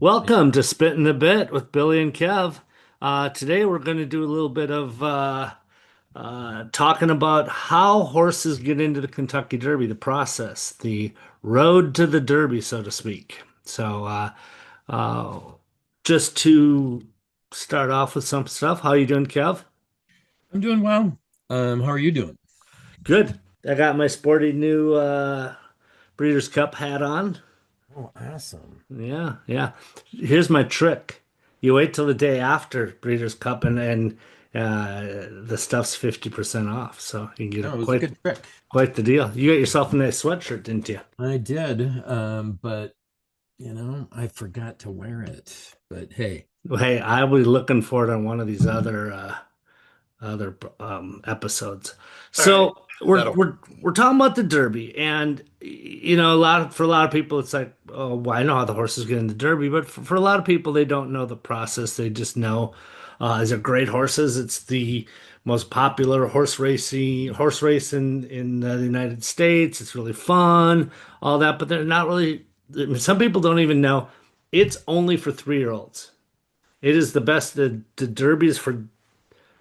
Welcome to Spitting the Bit with Billy and Kev. Today we're going to do a little bit of talking about how horses get into the Kentucky Derby, the process, the road to the Derby, so to speak. Uh, just to start off with some stuff, how you doing, Kev? I'm doing well. How are you doing? Good. I got my sporty new Breeders' Cup hat on. Oh, awesome. Yeah, yeah. Here's my trick. You wait till the day after Breeders' Cup and the stuff's 50% off. So you can get No, it it was a good trick. quite the deal. You got yourself a nice sweatshirt, didn't you? I did, but I forgot to wear it. But hey, Well, hey, I'll be looking for it on one of these other episodes. all right. So we're That'll we're we're talking about the Derby, and for a lot of people, it's like, oh, well, I know how the horses get in the Derby, but for a lot of people, they don't know the process. They just know these are great horses. It's the most popular horse race in the United States. It's really fun, all that, but they're not really. I mean, some people don't even know it's only for 3-year-olds. It is the best. The Derby is for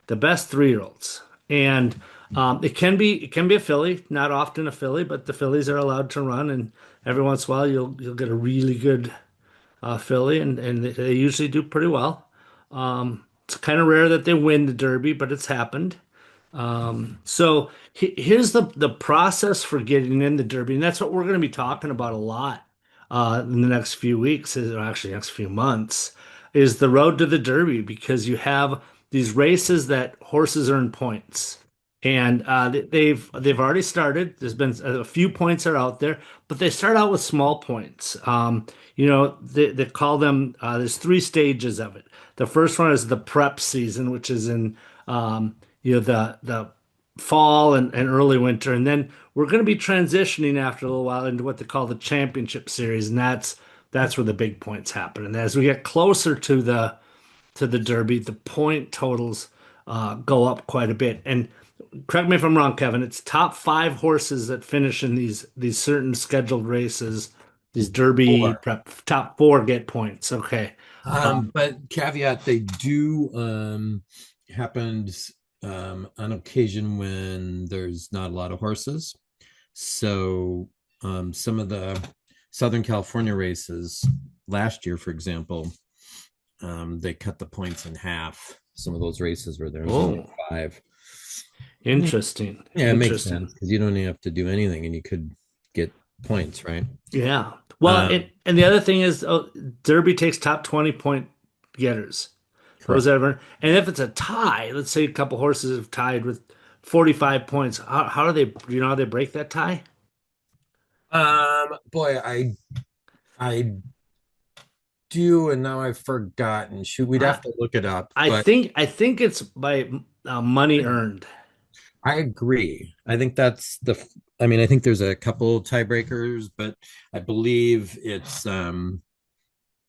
the best 3-year-olds, and it can be a filly, not often a filly, but the fillies are allowed to run, and every once in a while you'll get a really good filly, and they usually do pretty well. It's kind of rare that they win the Derby, but it's happened. So here's the process for getting in the Derby, and that's what we're going to be talking about a lot in the next few weeks, or actually next few months, is the road to the Derby because you have these races that horses earn points, and they've already started. There's been a few points are out there, but they start out with small points. They call them. There's 3 stages of it. The first one is the prep season, which is in the fall and early winter, and then we're going to be transitioning after a little while into what they call the championship series, and that's where the big points happen. And as we get closer to the Derby, the point totals go up quite a bit. And correct me if I'm wrong, Kevin. It's top 5 horses that finish in these certain scheduled races. These Derby four. prep top 4 get points. Okay. But caveat, they do happened on occasion when there's not a lot of horses. So some of the Southern California races last year, for example, they cut the points in half. Some of those races where there was only Oh, five. Yeah, interesting. yeah, it makes Interesting. sense because you don't even have to do anything and you could get points, right? Yeah. Well, Um, and the other thing is, Derby takes top 20 point getters. Those correct. ever, and if it's a tie, let's say a couple horses have tied with 45 points. How do they, do you know how they break that tie? Boy, I do, and now I've forgotten. Shoot, we'd I have to look it up, I but think I think it's by money earned. I agree. I think that's I mean, I think there's a couple tiebreakers, but I believe it's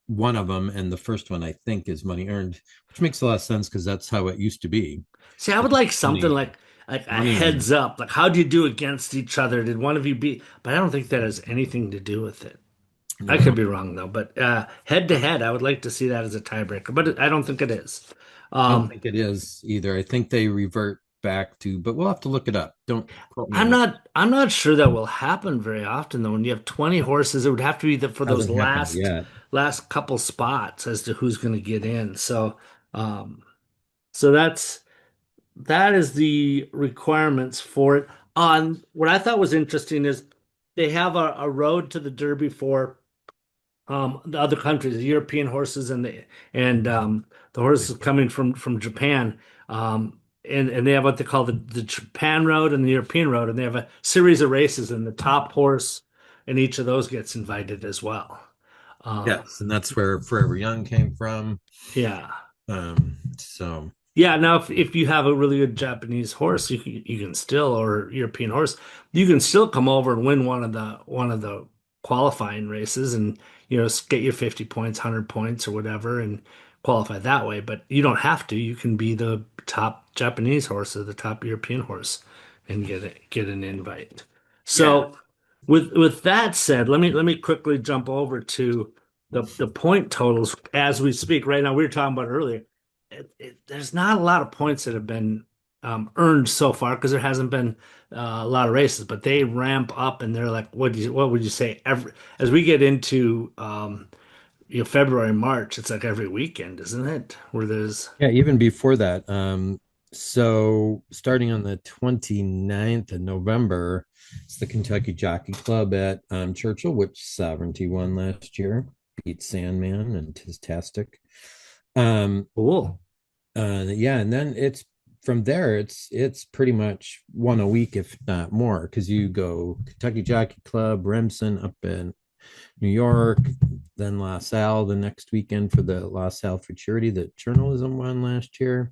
one of them, and the first one I think is money earned, which makes a lot of sense because that's how it used to be. See, I would like something Money, like a money earned. heads up. Like, how do you do against each other? Did one of you beat? But I don't think that has anything to do with it. I could No, be wrong though. But head to head, I would like to see that as a tiebreaker. But I don't think it is. I don't Um, think it is either. I think they revert back to, but we'll have to look it up. Don't quote me I'm on it. not sure that will happen very often though. When you have 20 horses, it would have to be for those Hasn't happened yet. last couple spots as to who's going to get in. Um, so that is the requirements for it. On what I thought was interesting is they have a road to the Derby for the other countries, the European horses and the horses coming from Japan. And they have what they call the Japan Road and the European Road, and they have a series of races, and the top horse in each of those gets invited as well. Um, Yes, and that's where Forever Young came from. yeah. So Yeah, now if you have a really good Japanese horse, you can still, or European horse, you can still come over and win one of the qualifying races, and get your 50 points, 100 points or whatever, and qualify that way. But you don't have to. You can be the top Japanese horse or the top European horse and get an invite. yeah, So with that said, let me quickly jump over to the point totals as we speak right now. We were talking about earlier. There's not a lot of points that have been earned so far because there hasn't been a lot of races, but they ramp up and they're like, what would you say? Every as we get into February, March, it's like every weekend, isn't it? Where there's Yeah, even before that. So starting on the 29th of November, it's the Kentucky Jockey Club at Churchill, which Sovereignty won last year, beat Sandman and Tistastic. Um, cool. yeah, and then it's from there, it's pretty much one a week, if not more, because you go Kentucky Jockey Club, Remsen up in New York, then La Salle the next weekend for the La Salle Futurity that journalism won last year.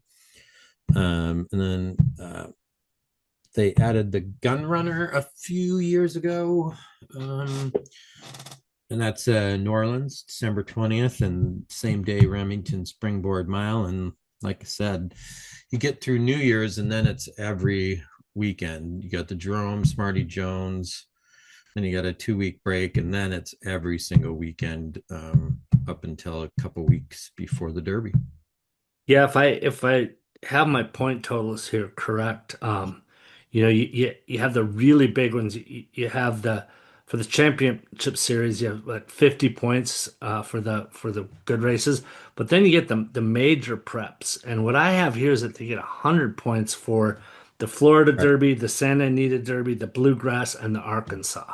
And then they added the Gun Runner a few years ago. And that's New Orleans, December 20th, and same day Remington Springboard Mile. And like I said, you get through New Year's, and then it's every weekend. You got the Jerome, Smarty Jones, then you got a 2 week break, and then it's every single weekend up until a couple weeks before the Derby. Yeah, if I have my point totals here correct, you have the really big ones. You have the for the championship series, you have like 50 points for the good races, but then you get the major preps. And what I have here is that they get 100 points for the Florida Right. Derby, the Santa Anita Derby, the Bluegrass, and the Arkansas.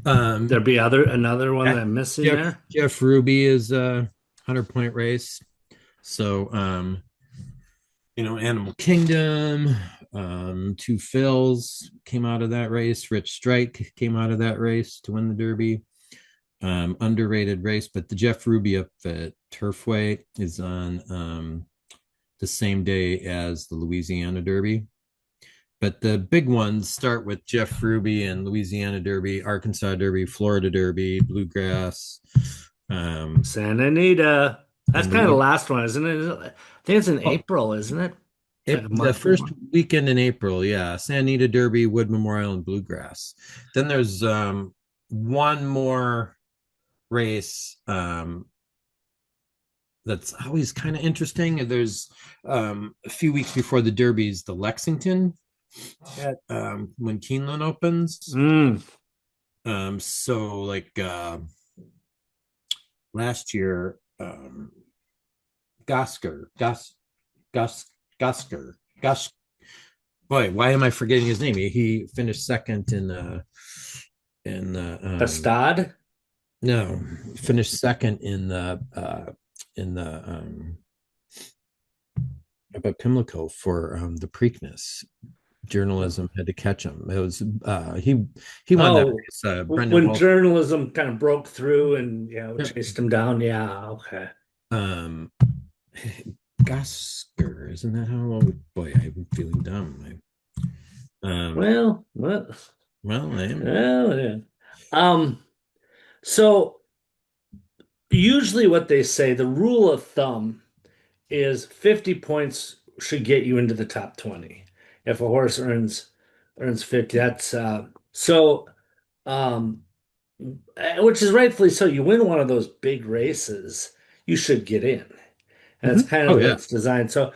Um, There'd be another one that I'm missing there. Jeff Ruby is a 100 point race. So Animal Kingdom, Two Phils came out of that race. Rich Strike came out of that race to win the Derby. Underrated race, but the Jeff Ruby up at Turfway is on the same day as the Louisiana Derby. But the big ones start with Jeff Ruby and Louisiana Derby, Arkansas Derby, Florida Derby, Bluegrass, Santa Anita. That's and the kind of the week. last one, isn't it? I think it's in Oh, April, isn't it? It's like a the month first before. weekend in April, yeah, Santa Anita Derby, Wood Memorial, and Bluegrass. Then there's one more race that's always kind of interesting. There's a few weeks before the Derby's the Lexington at when Keeneland opens. Mm. So like last year, Gosker, Gus, Gusker, Gus. Boy, why am I forgetting his name? He finished second in the Bastard? no, finished second in the about Pimlico for the Preakness. Journalism had to catch him. It was he won that Oh, race. Brendan when Wolf. journalism kind of broke through and chased him down. Yeah, okay. Um, Gasker, isn't that how? Boy, I'm feeling dumb. Well, what? Well, I am. Well, yeah. Um, so usually what they say, the rule of thumb is 50 points should get you into the top 20. If a horse earns 50, that's so um which is rightfully so. You win one of those big races, you should get in. And that's Mhm. kind of Oh what yeah, it's designed. So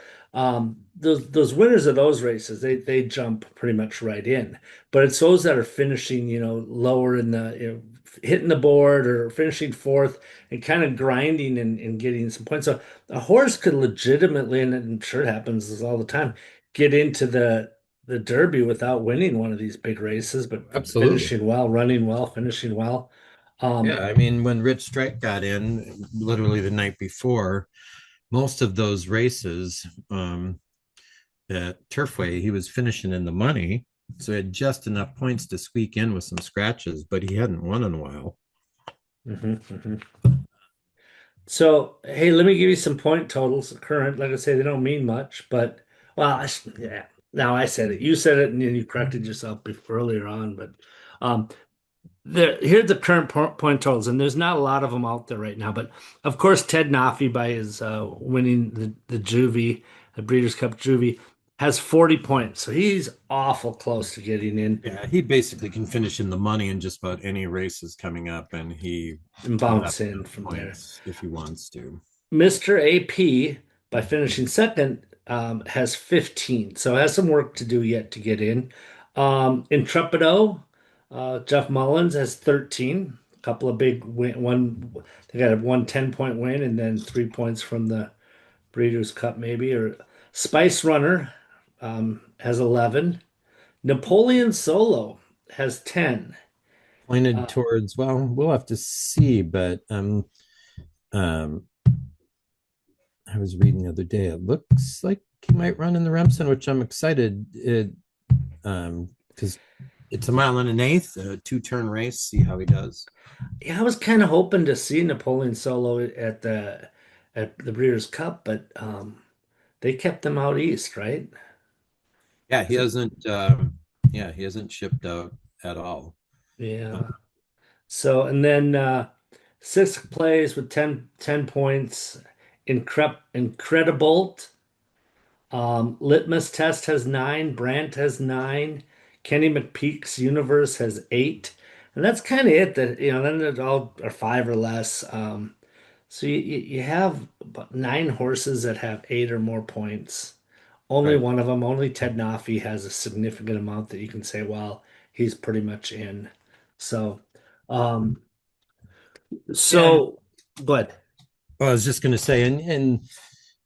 those winners of those races, they jump pretty much right in. But it's those that are finishing, lower in the hitting the board or finishing fourth and kind of grinding and getting some points. So a horse could legitimately, and I'm sure it happens all the time, get into the Derby without winning one of these big races, but absolutely. finishing well, running well, finishing well. Yeah, Um, I mean, when Rich Strike got in, literally the night before, most of those races at Turfway, he was finishing in the money, so he had just enough points to squeak in with some scratches, but he hadn't won in a while. mhm, mhm. So, hey, let me give you some point totals. Current, like I say, they don't mean much, but well, yeah. Now I said it. You said it, and then you corrected yourself earlier on. But um, here's the current point totals, and there's not a lot of them out there right now. But of course, Ted Nafi by his winning the Juvie, the Breeders' Cup Juvie. has 40 points, so he's awful close to getting in Yeah, he basically can finish in the money in just about any races coming up, and he and can have bounce in from there. points if he wants to. Mr. AP, by finishing second, has 15, so has some work to do yet to get in. Intrepido, Jeff Mullins has 13. A couple of big one. They got a 110 point win, and then 3 points from the Breeders' Cup, maybe. Or Spice Runner has 11. Napoleon Solo has 10. Pointed Uh, towards, well, we'll have to see, but um I was reading the other day, it looks like he might run in the Remsen, which I'm excited. It because it's a mile and an eighth, a two-turn race, see how he does. yeah, I was kind of hoping to see Napoleon Solo at the Breeders' Cup, but they kept them out east, right? Yeah, Is it? he hasn't shipped out at all. Yeah. So, and then sixth place with 10 points. Incredible. Litmus Test has 9. Brandt has 9. Kenny McPeak's Universe has 8. And that's kind of it. That then it all are 5 or less. So you have about 9 horses that have 8 or more points. Only Right. one of them, only Ted Nafi has a significant amount that you can say, well, he's pretty much in. So, um, Yeah. so, but Well, I was just going to say, and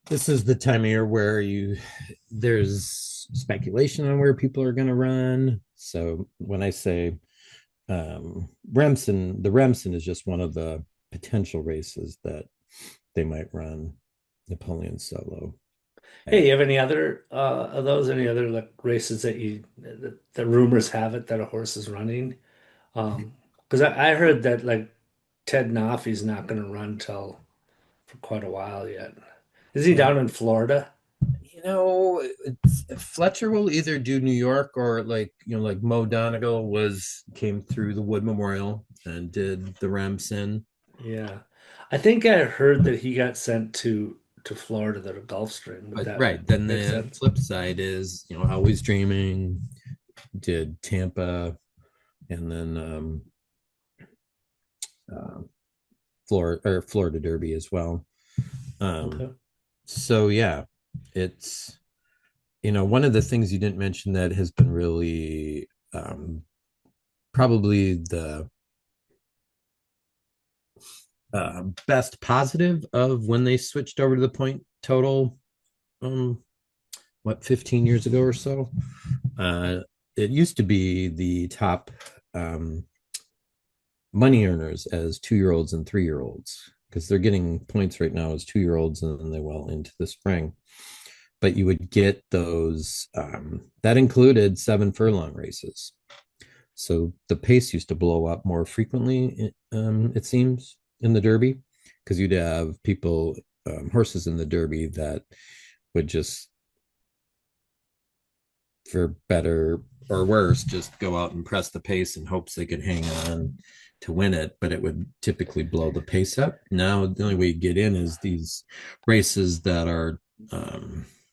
this is the time of year where there's speculation on where people are going to run. So when I say Remsen, the Remsen is just one of the potential races that they might run Napoleon Solo hey, at. you have any other of those? Any other like races that the rumors have it that a horse is running? Because I heard that like Ted Nafi's not going to run till for quite a while yet. Is he Yeah. down in Florida? Fletcher will either do New York or like Mo Donegal came through the Wood Memorial and did the Remsen. Yeah, I think I heard that he got sent to Florida to the Gulfstream. Would But that right, then make the sense? flip side is, Always Dreaming did Tampa and then uh, Florida Derby as well. Um, Okay. so yeah, it's one of the things you didn't mention that has been really probably the best positive of when they switched over to the point total, um, 15 years ago or so. Uh, it used to be the top um, money earners as 2 year olds and 3 year olds because they're getting points right now as 2 year olds and then they well into the spring. But you would get those, that included 7 furlong races. So the pace used to blow up more frequently, it seems, in the Derby, because you'd have people, horses in the Derby that would just, for better or worse, just go out and press the pace in hopes they could hang on to win it, but it would typically blow the pace up. Now, the only way you get in is these races that are,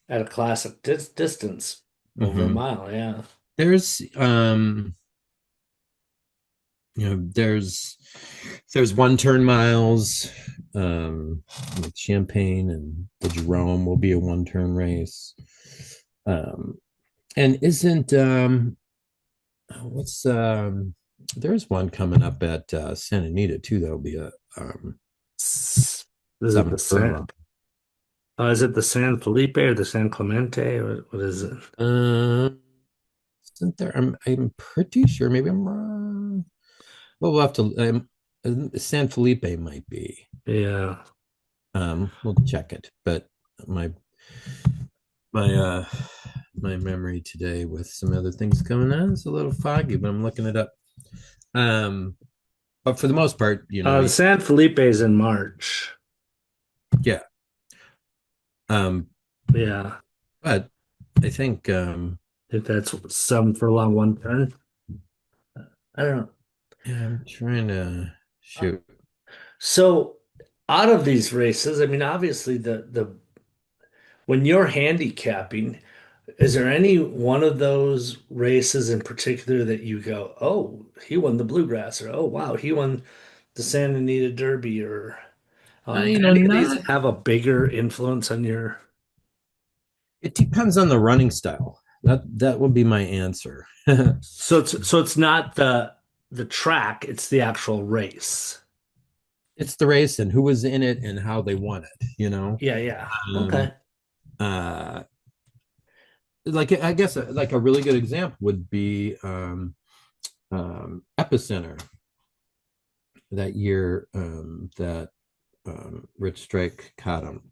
At a classic distance, over a mhm. mile. Yeah. There's, there's 1 turn miles, with Champagne, and the Jerome will be a 1 turn race. Um, and isn't what's there's one coming up at Santa Anita too. That'll be a Is it the seven San? furlong. Is it the San Felipe or the San Clemente? What is it? Uh, isn't there? I'm pretty sure. Maybe I'm wrong. Well, we'll have to. San Felipe might be. Yeah. We'll check it. But my my uh my memory today with some other things coming on is a little foggy, but I'm looking it up. Um, but for the most part, The San Felipe is in March. yeah. Um, Yeah. but I think If that's 7 furlong 1 turn. I don't know. yeah, I'm trying to shoot. So out of these races, I mean, obviously the when you're handicapping, Is there any one of those races in particular that you go, oh, he won the Bluegrass, or oh, wow, he won the Santa Anita Derby, or do any of these Not. have a bigger influence on your? It depends on the running style. That would be my answer. So it's not the track, it's the actual race. It's the race and who was in it and how they won it. Yeah, yeah. Um, Okay. uh, like I guess like a really good example would be Epicenter that year that Rich Strike caught him.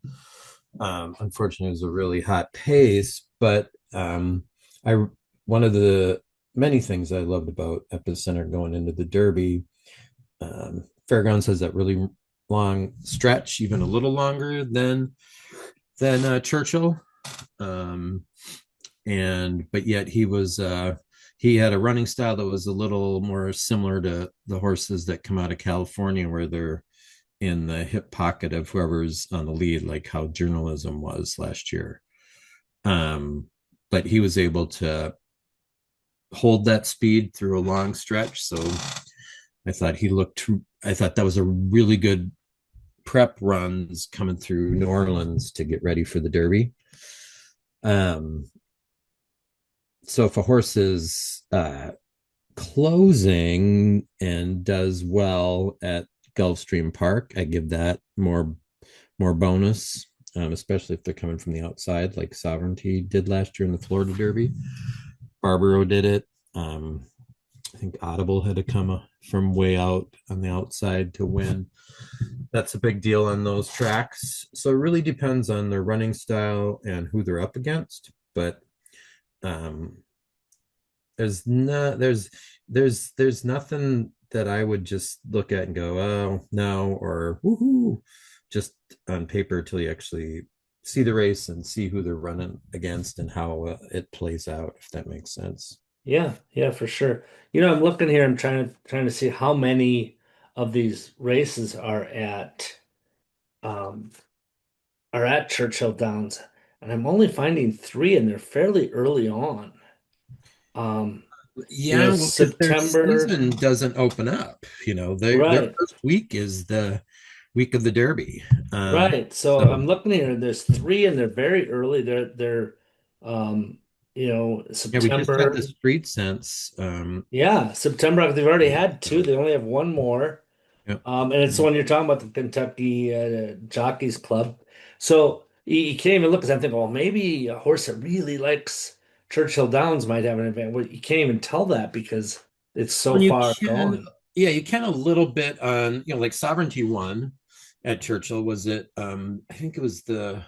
Unfortunately, it was a really hot pace, but I one of the many things I loved about Epicenter going into the Derby. Fairgrounds has that really long stretch, even a little longer than Churchill, um, and but yet he had a running style that was a little more similar to the horses that come out of California, where they're in the hip pocket of whoever's on the lead, like how journalism was last year. Um, but he was able to hold that speed through a long stretch. So I thought that was a really good prep runs coming through New Orleans to get ready for the Derby. Um, so if a horse is closing and does well at Gulfstream Park, I give that more bonus, especially if they're coming from the outside, like Sovereignty did last year in the Florida Derby. Barbaro did it. I think Audible had to come from way out on the outside to win. That's a big deal on those tracks. So it really depends on their running style and who they're up against. But um, there's not there's nothing that I would just look at and go, oh no, or woohoo, just on paper till you actually see the race and see who they're running against and how it plays out, if that makes sense. Yeah, yeah, for sure. I'm looking here, I'm trying to see how many of these races um are at Churchill Downs, and I'm only finding three, and they're fairly early on. Um, Yeah, well, because their September, season doesn't open up. Their right, first week is the week of the Derby. right. So So I'm looking here, and there's three, and they're very early. They're yeah, we just had the September. street sense. Yeah, September. They've already had two. They only have one more. Yeah. And it's the one you're talking about, the Kentucky Jockeys Club. So you can't even look, because I'm thinking, well, maybe a horse that really likes Churchill Downs might have an advantage. Well, you can't even tell that because it's so When you far can, gone. yeah, you can a little bit on, like Sovereignty won at Churchill. Was it? I think it was the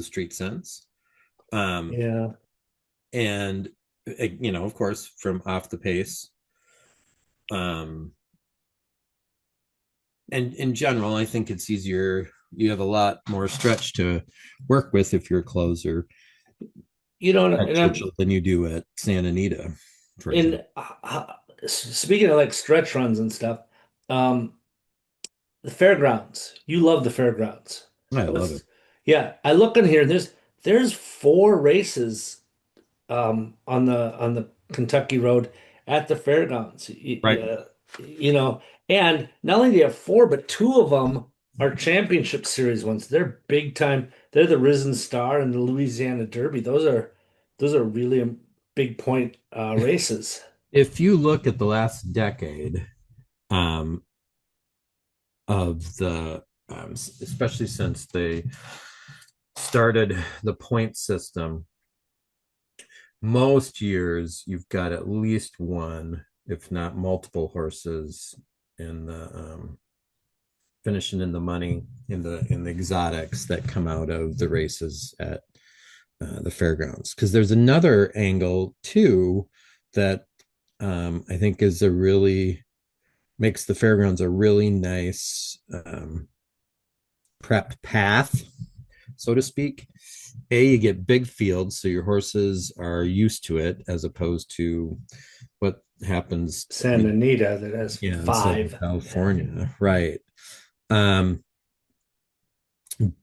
Street Sense. Um, Yeah. and of course, from off the pace. Um, and in general, I think it's easier. You have a lot more stretch to work with if you're a closer at And I'm Churchill than you do at Santa Anita, for in example. speaking of like stretch runs and stuff, um, the fairgrounds. You love the fairgrounds. I love it. What's Yeah, I look in here, there's four races on the Kentucky Road at the fairgrounds. Right. And not only do you have four, but two of them are championship series ones. They're big time. They're the Risen Star and the Louisiana Derby. Those are really big point races. If you look at the last decade, um, of the especially since they started the point system, most years you've got at least one, if not multiple horses in the finishing in the money in the exotics that come out of the races at the fairgrounds. Because there's another angle too that I think is a really makes the fairgrounds a really nice prep path, so to speak. You get big fields, so your horses are used to it, as opposed to what happens, Santa Anita that has yeah, in Southern five. California, right? Um,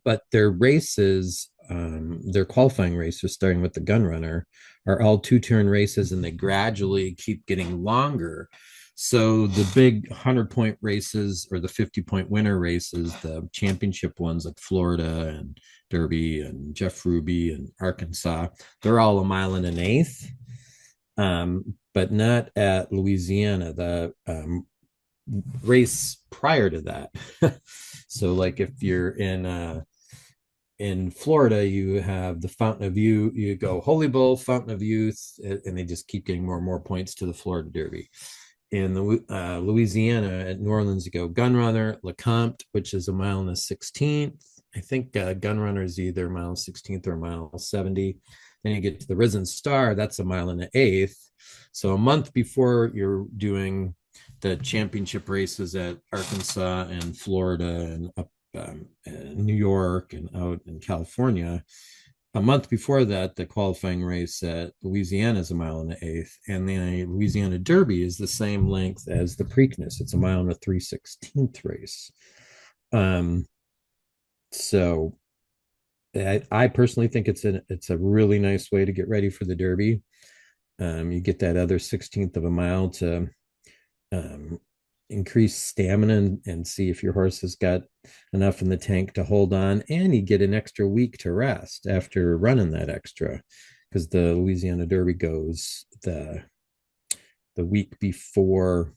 but their races their qualifying races, starting with the Gun Runner, are all 2 turn races, and they gradually keep getting longer. So the big 100 point races or the 50 point winner races, the championship ones like Florida and Derby and Jeff Ruby and Arkansas, they're all a mile and an eighth, but not at Louisiana. The race prior to that. So, like if you're in Florida, you have the Fountain of Youth. You go Holy Bull, Fountain of Youth, and they just keep getting more and more points to the Florida Derby. In the Louisiana at New Orleans, you go Gun Runner, LeCompte, which is a mile and a 16th. I think Gun Runner is either a mile 16th or a mile 70. Then you get to the Risen Star, that's a mile and an eighth. So a month before you're doing the championship races at Arkansas and Florida and up New York and out in California, a month before that, the qualifying race at Louisiana is a mile and an eighth, and the Louisiana Derby is the same length as the Preakness. It's a mile and a 3/16th race. So I personally think it's a really nice way to get ready for the Derby. You get that other 16th of a mile to increase stamina and see if your horse has got enough in the tank to hold on, and you get an extra week to rest after running that extra, because the Louisiana Derby goes the week before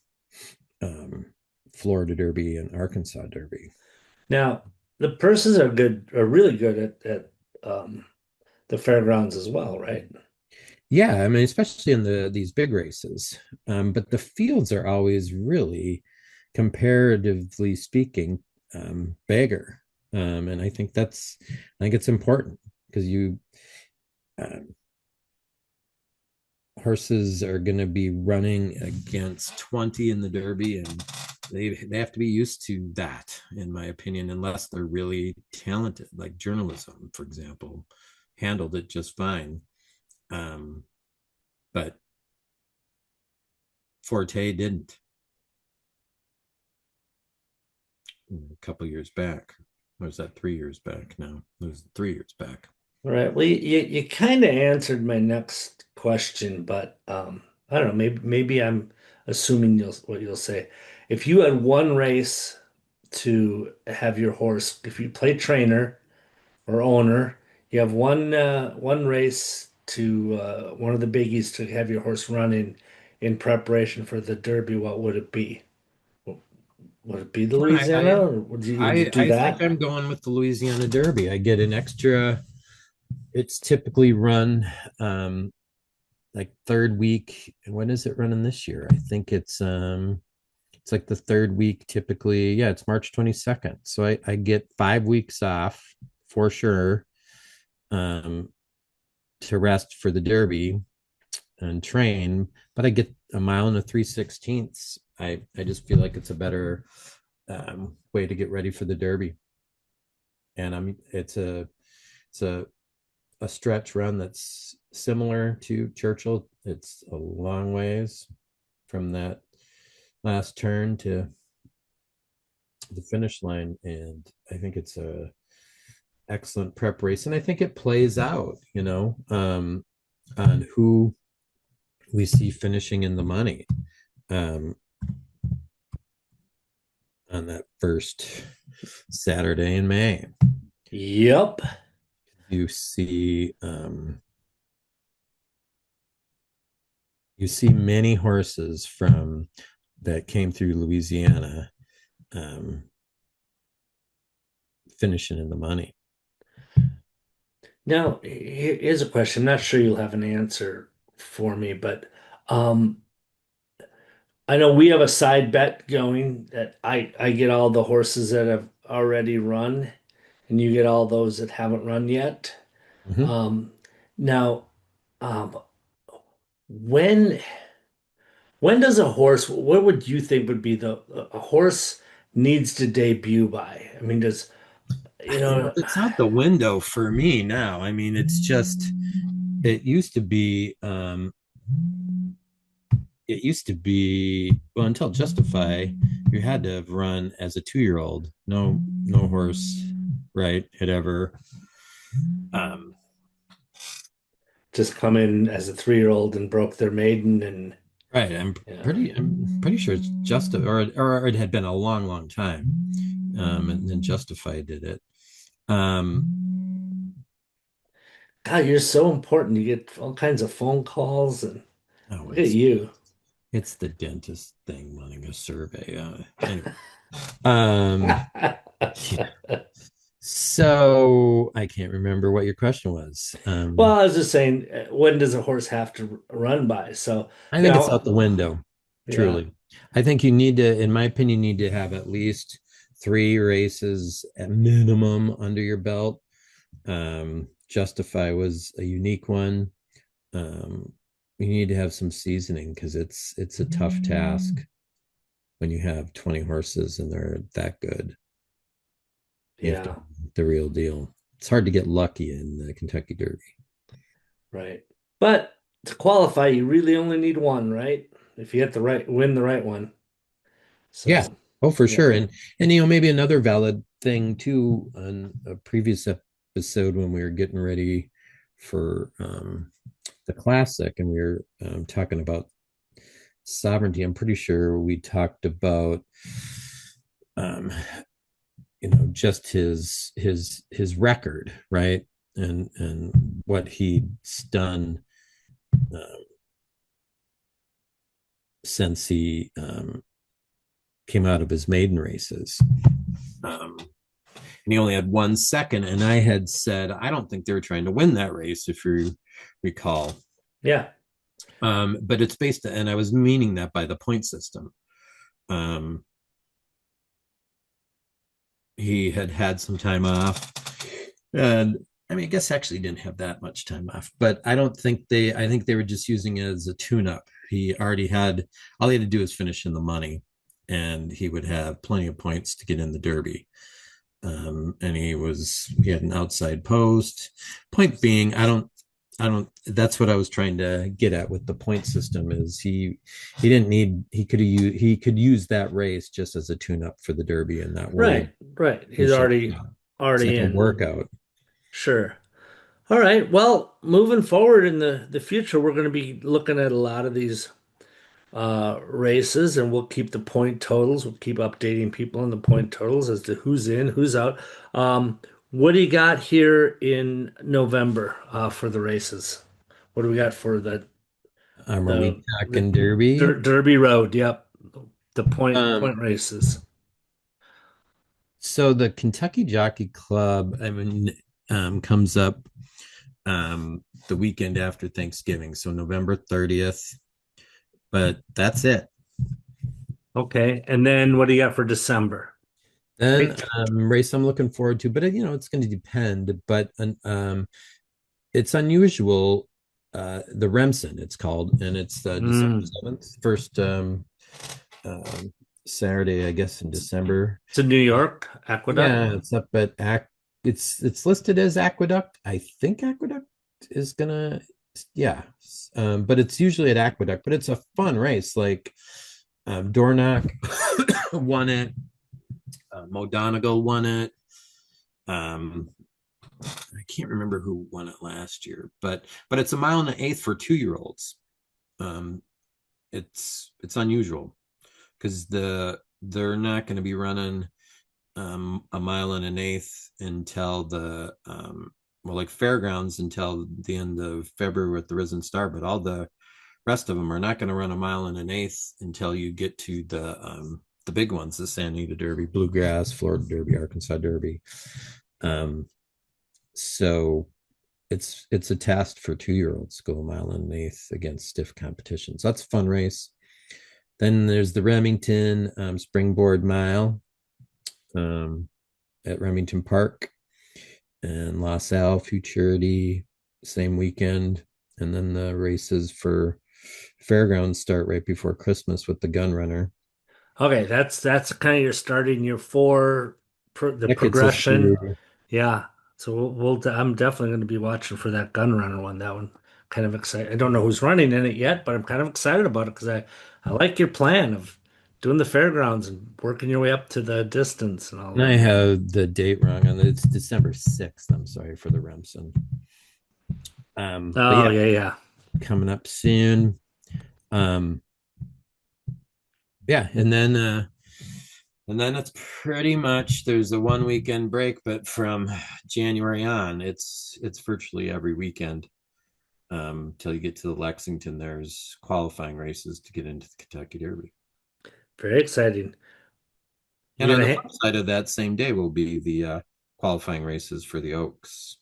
Florida Derby and Arkansas Derby. Now, the purses are really good at the fairgrounds as well, right? Yeah, I mean, especially in these big races. But the fields are always really, comparatively speaking, bigger. And I think it's important because um, horses are going to be running against 20 in the Derby, and they have to be used to that, in my opinion, unless they're really talented, like journalism, for example, handled it just fine. But Forte didn't a couple years back. Or was that 3 years back? No, it was 3 years back. All right. Well, you kind of answered my next question, but I don't know. Maybe I'm assuming what you'll say. If you had one race to have your horse, if you play trainer or owner, you have one race to one of the biggies to have your horse run in preparation for the Derby. What would it be? Would it be the I I Louisiana, or would you do I think that? I'm going with the Louisiana Derby. I get an extra. It's typically run like third week. And when is it running this year? I think it's like the third week typically. Yeah, it's March 22nd. So I get 5 weeks off for sure, um, to rest for the Derby and train, but I get a mile and a 3/16. I just feel like it's a better way to get ready for the Derby. And it's a stretch run that's similar to Churchill. It's a long ways from that last turn to the finish line, and I think it's a excellent prep race, and I think it plays out, on who we see finishing in the money, um, on that first Saturday in May. Yep. You see, you see many horses from that came through Louisiana, um, finishing in the money. Now, here's a question. I'm not sure you'll have an answer for me, but um, I know we have a side bet going that I get all the horses that have already run, and you get all those that haven't run yet. Mhm. Um, now, um, when when does a horse? What would you think would be the a horse needs to debut by? I mean, does you know? It's out the window for me now. I mean, it used to be, well, until Justify, you had to have run as a 2-year old. No horse, right, had ever Um, Just come in as a 3-year-old and broke their maiden, and right. yeah. I'm pretty sure it's just or it had been a long, long time. And then Justify did it. Um, God, you're so important. You get all kinds of phone calls, and oh, look at you. it's the dentist thing wanting a survey. Anyway, um, so I can't remember what your question was. Well, I was just saying, when does a horse have to run by? So, I you think it's out know, the window, yeah, truly. I think you need to, in my opinion, you need to have at least 3 races at minimum under your belt. Justify was a unique one. Um, you need to have some seasoning because it's a tough task when you have 20 horses and they're that good. You have to yeah, be the real deal. It's hard to get lucky in the Kentucky Derby. right. But to qualify, you really only need one, right? If you get the right, win the right one. Yeah. So, Oh, for sure. yeah, And maybe another valid thing too on a previous episode when we were getting ready for the classic and we were talking about sovereignty. I'm pretty sure we talked about um just his record, right? And what he's done uh, since he came out of his maiden races. Um, and he only had 1 second. And I had said, I don't think they were trying to win that race, if you recall. yeah, But it's based, and I was meaning that by the point system. Um, he had had some time off, and I mean, I guess actually didn't have that much time off, but I think they were just using it as a tune up. He already had, all he had to do was finish in the money, and he would have plenty of points to get in the Derby. And he had an outside post. Point being, I don't, that's what I was trying to get at with the point system is he didn't need, he could use that race just as a tune up for the Derby and not worry. right, right. He's Finish it. It's already like a in. workout. Sure. All right. Well, moving forward in the future, we're going to be looking at a lot of these races, and we'll keep the point totals. We'll keep updating people on the point totals as to who's in, who's out. What do you got here in November for the races? What do we got for Are we the talking Derby? Derby Road? Yep, the point Um, races. so the Kentucky Jockey Club, I mean, comes up the weekend after Thanksgiving, so November 30th. But that's it. Okay, and then what do you got for December? Then Right? race I'm looking forward to, but it's going to depend. But it's unusual. The Remsen, it's called, and it's December Mm. 7th, first um, Saturday, I guess, in December. It's in New York, Aqueduct. Yeah, it's up at it's listed as Aqueduct. I think Aqueduct is gonna, yeah, but it's usually at Aqueduct. But it's a fun race. Like Dornoch won it, Mo Donegal won it. Um, I can't remember who won it last year, but it's a mile and an eighth for 2-year-olds. Um, it's unusual because they're not going to be running a mile and an eighth until the well, like fairgrounds until the end of February with the Risen Star, but all the rest of them are not going to run a mile and an eighth until you get to the big ones, the Santa Anita Derby, Bluegrass, Florida Derby, Arkansas Derby. Um, so it's a test for 2-year-olds to go a mile and an eighth against stiff competition. So that's a fun race. Then there's the Remington Springboard Mile um, at Remington Park and LaSalle Futurity same weekend. And then the races for fairgrounds start right before Christmas with the Gun Runner. Okay, that's kind of your starting your the That gets us progression. through. Yeah. So I'm definitely going to be watching for that gun runner one. That one kind of excited. I don't know who's running in it yet, but I'm kind of excited about it because I like your plan of doing the fairgrounds and working your way up to the distance and all And I that. have the date wrong on it. It's December 6th. I'm sorry for the Remsen. But Oh yeah, yeah, yeah. coming up soon. Um, yeah, and then it's pretty much there's a 1 weekend break, but from January on, it's virtually every weekend. Till you get to the Lexington, there's qualifying races to get into the Kentucky Derby. Very exciting. And You're on gonna the flip side of that same day will be the qualifying races for the Oaks.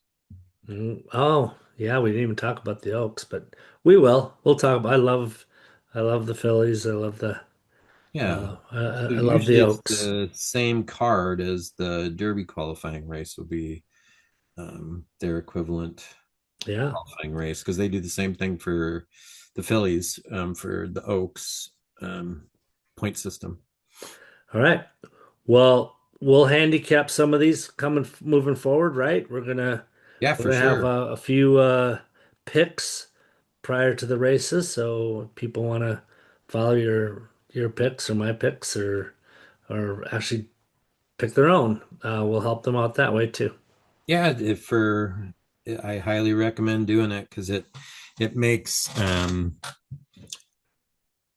Oh, yeah, we didn't even talk about the Oaks, but we will. We'll talk about I love the Phillies. I love the Yeah. So I love the usually it's Oaks. the same card as the Derby qualifying race will be their equivalent Yeah. qualifying race because they do the same thing for the Phillies for the Oaks point system. All right. Well, we'll handicap some of these coming moving forward, right? Yeah, We're for gonna have sure. a few picks prior to the races, so if people want to follow your picks or my picks or actually pick their own. We'll help them out that way too. Yeah, if for I highly recommend doing it because it makes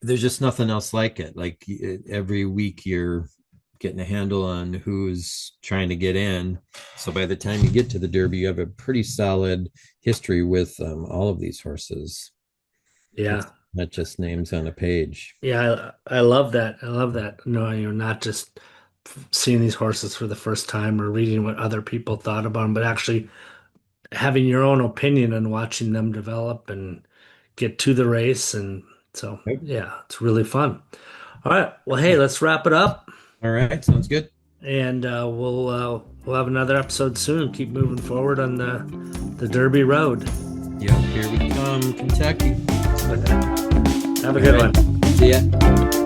there's just nothing else like it. Like every week you're getting a handle on who's trying to get in. So by the time you get to the Derby, you have a pretty solid history with all of these horses. It's Yeah. not just names on a page. Yeah, I love that. I love that. No, you're not just seeing these horses for the first time or reading what other people thought about them, but actually having your own opinion and watching them develop and get to the race. And so, Yep. yeah, it's really fun. All right. Well, hey, let's wrap it up, All right, sounds good. and we'll have another episode soon. Keep moving forward on the Derby Road. Yep, here we come, Kentucky. Have a All good right. one. See ya.